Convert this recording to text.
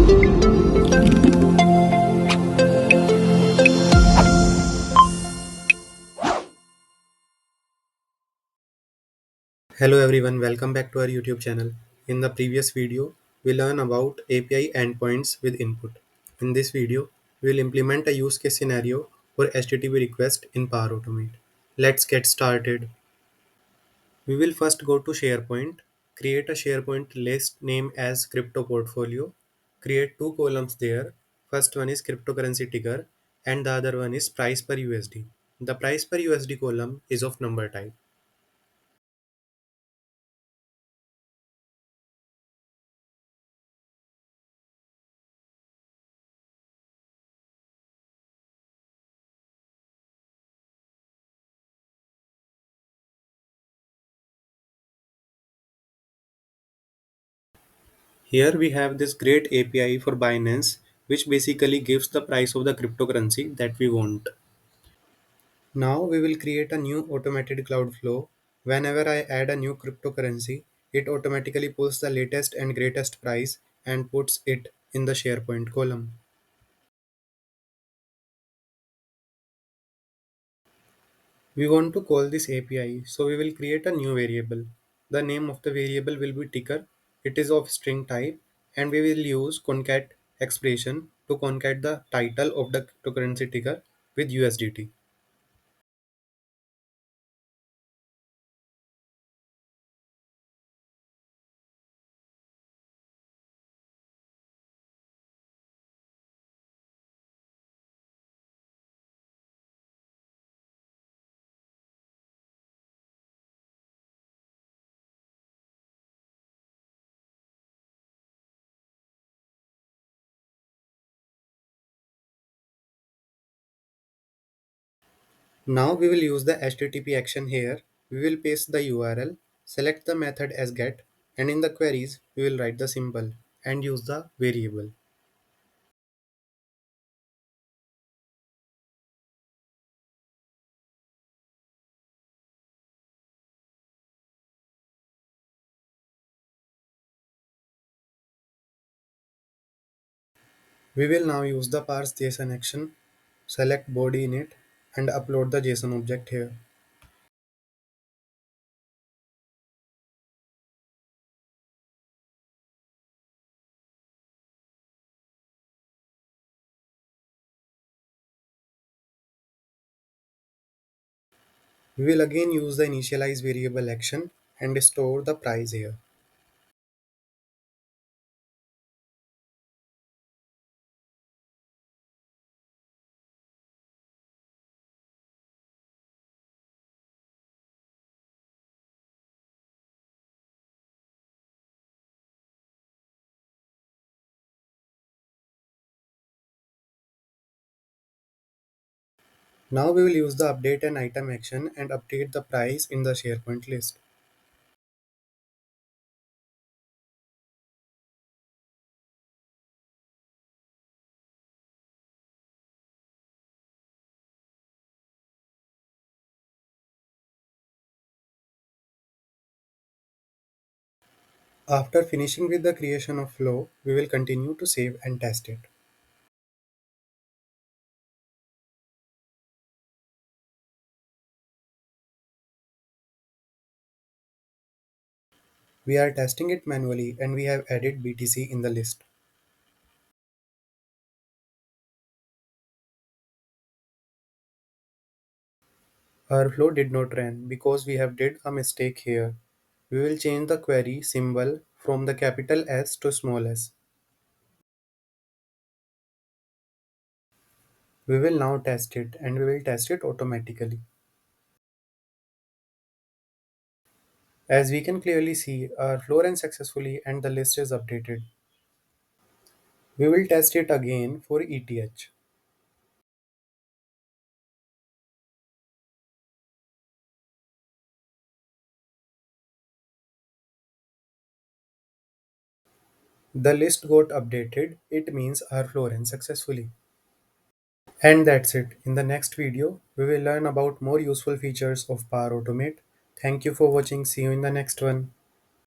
Hello everyone, welcome back to our YouTube channel. In the previous video, we learned about API endpoints with input. In this video, we will implement a use case scenario for HTTP request in Power Automate. Let's get started. We will first go to SharePoint, create a SharePoint list name as crypto portfolio, create two columns there. First one is cryptocurrency ticker and the other one is price per USD. The price per USD column is of number type. Here we have this great API for Binance, which basically gives the price of the cryptocurrency that we want. Now we will create a new automated cloud flow. Whenever I add a new cryptocurrency, it automatically pulls the latest and greatest price and puts it in the SharePoint column. We want to call this API, so we will create a new variable. The name of the variable will be ticker. It is of string type, and we will use concat expression to concat the title of the cryptocurrency ticker with USDT. Now we will use the HTTP action here. We will paste the URL, select the method as get, and in the queries we will write the symbol and use the variable. We will now use the parse JSON action, select body in it, and upload the JSON object here. We will again use the initialize variable action and store the price here. Now we will use the update an item action and update the price in the SharePoint list. After finishing with the creation of flow, we will continue to save and test it. We are testing it manually and we have added BTC in the list. Our flow did not run because we have did a mistake here. We will change the query symbol from the capital S to small s. We will now test it and we will test it automatically. As we can clearly see, our flow ran successfully and the list is updated. We will test it again for ETH. The list got updated, it means our flow ran successfully. And that's it. In the next video, we will learn about more useful features of Power Automate. Thank you for watching. See you in the next one.